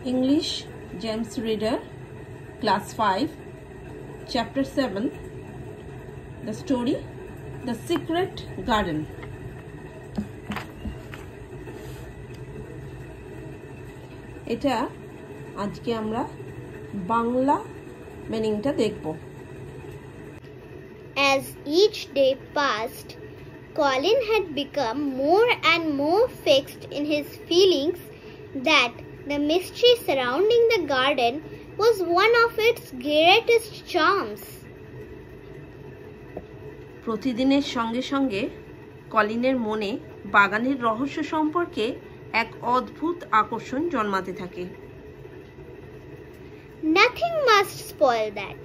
English James Reader, Class 5, Chapter 7, the story, The Secret Garden. এটা আজকে আমরা বাংলা মিনিংটা দেখব। As each day passed, Colin had become more and more fixed in his feelings that the mystery surrounding the garden was one of its greatest charms. প্রতিদিনের সঙ্গে সঙ্গে কলিনের মনে বাগানের রহস্য সম্পর্কে এক অদ্ভুত আকর্ষণ জন্মাতে থাকে। Nothing must spoil that.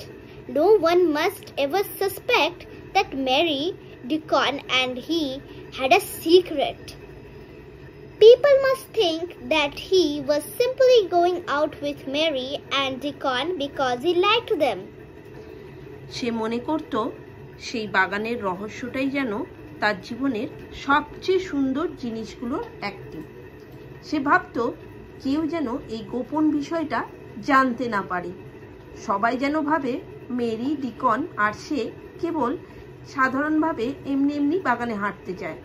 No one must ever suspect that Mary, Deacon and he had a secret. People must think that he was simply going out with Mary and Deacon because he liked them. সে মনে করত সেই বাগানের রহস্যটাই যেন তার জীবনের সবচেয়ে সুন্দর জিনিসগুলোর একটি। সে ভাবত কেউ যেন এই গোপন বিষয়টা জানতে না পারে। সবাই যেন ভাবে মেরি, ডিকন আর সে কেবল সাধারণভাবে এমনি বাগানে হাঁটতে যায়।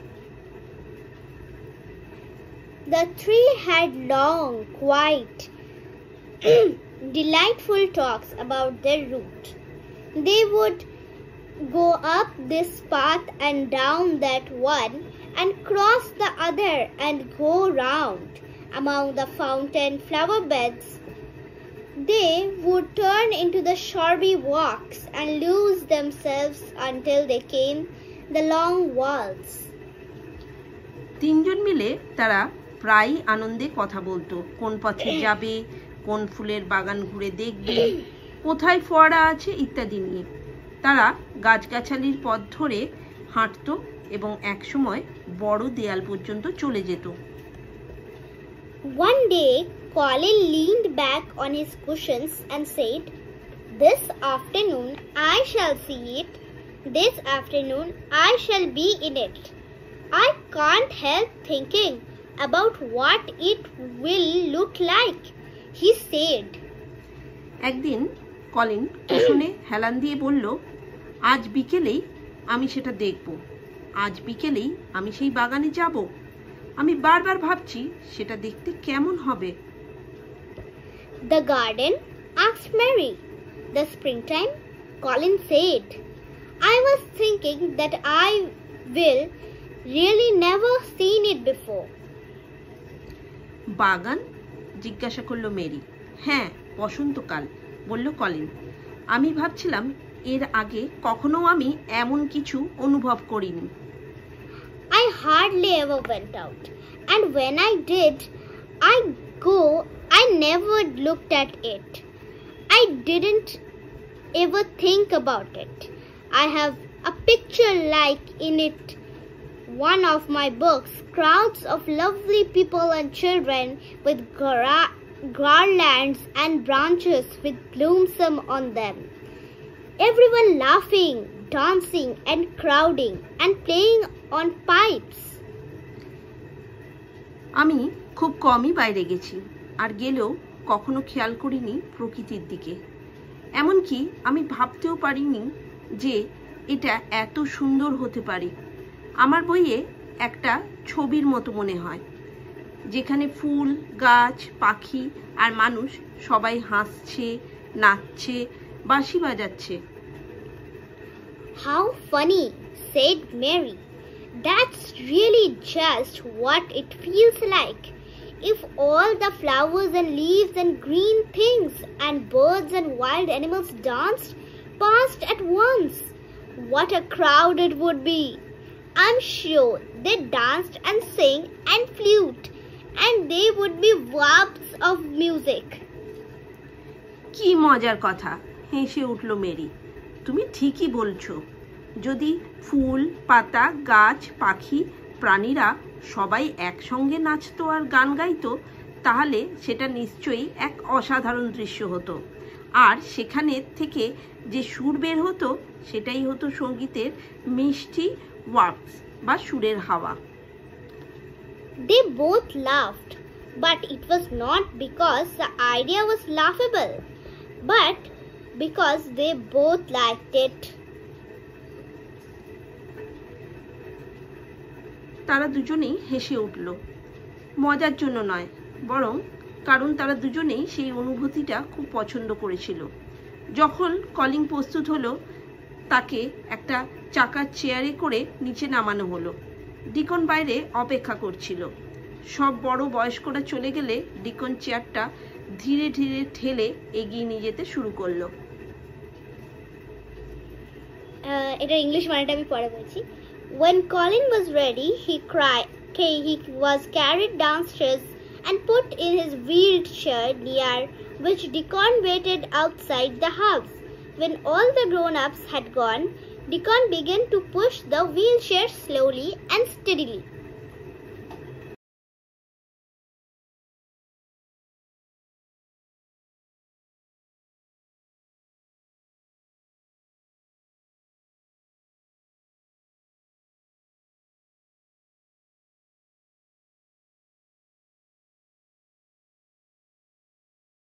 The three had long, quiet, delightful talks about their route. They would go up this path and down that one and cross the other and go round among the fountain flower beds. They would turn into the shrubby walks and lose themselves until they came the long walls. তিনজন মিলে তারা প্রায় আনন্দে কথা বলতো, কোন পথে যাবে, কোন ফুলের বাগান ঘুরে দেখবে, কোথায় ফোয়ারা আছে ইত্যাদি নিয়ে। তারা গাছগাছালির পথ ধরে হাঁটতো এবং একসময় বড় দেয়াল পর্যন্ত চলে যেত। One day, Colin leaned back on his cushions and said, "This afternoon I shall see it. This afternoon I shall be in it. I can't help thinking about what it will look like," he said. একদিন Colin কুশনে হেলান দিয়ে বলল, আজ বিকেলেই আমি সেটা দেখব, আজ বিকেলেই আমি সেই বাগানে যাব। আমি বারবার ভাবছি সেটা দেখতে কেমন হবে। The garden? asked Mary. The springtime? Colin said. I was thinking that I will really never seen it before. বাগান? জিজ্ঞাসা করলো মেরি। হ্যাঁ, বসন্তকাল, বলল কলিন। আমি ভাবছিলাম এর আগে কখনো আমি এমন কিছু অনুভব করিনি। I hardly ever went out, and when I did, I never looked at it. I didn't ever think about it. I have a picture like in it one of my books, crowds of lovely people and children with garlands and branches with blossom on them. Everyone laughing, dancing and crowding and playing on pipes. আমি খুব কমই বাইরে গেছি, আর গেলেও কখনো খেয়াল করিনি প্রকৃতির দিকে। এমনকি আমি ভাবতেও পারিনি যে এটা এত সুন্দর হতে পারে। আমার বইয়ে একটা ছবির মতো মনে হয়, যেখানে ফুল, গাছ, পাখি আর মানুষ সবাই হাসছে, নাচছে, বাঁশি বাজাচ্ছে। How funny, said Mary. That's really just what it feels like. If all the flowers and leaves and green things and birds and wild animals danced past at once, what a crowd it would be. I'm sure they danced and sang and flute, and they would be wafts of music. কি মজার কথা, হেসে উঠল Mary. তুমি ঠিকই বলছো। যদি ফুল, পাতা, গাছ, পাখি, প্রাণীরা সবাই একসঙ্গে নাচতো আর গান গাইতো, তাহলে সেটা নিশ্চয়ই এক অসাধারণ দৃশ্য হতো। আর সেখানে থেকে যে সুর বের হতো সেটাই হতো সঙ্গীতের মিষ্টি ওয়াক্স বা সুরের হাওয়া। They both laughed, But it was not because the idea was laughable, but because they both liked it. তারা দুজনেই হেসে উঠল, মজার জন্য নয়, বরং কারণ তারা দুজনেই সেই অনুভূতিটা খুব পছন্দ করেছিল। যখন কলিং প্রস্তুত হলো, তাকে একটা চাকার চেয়ারে করে নিচে নামানো হলো। ডিকন বাইরে অপেক্ষা করছিল। সব বড় বয়স্করা চলে গেলে ডিকন চেয়ারটা ধীরে ধীরে ঠেলে এগিয়ে নিয়ে যেতে শুরু করলো। এটা ইংলিশ মানেটা আমি পরে বলছি। When Colin was ready, he was carried downstairs and put in his wheelchair, near which Deacon waited outside the house. When all the grown-ups had gone, Deacon began to push the wheelchair slowly and steadily.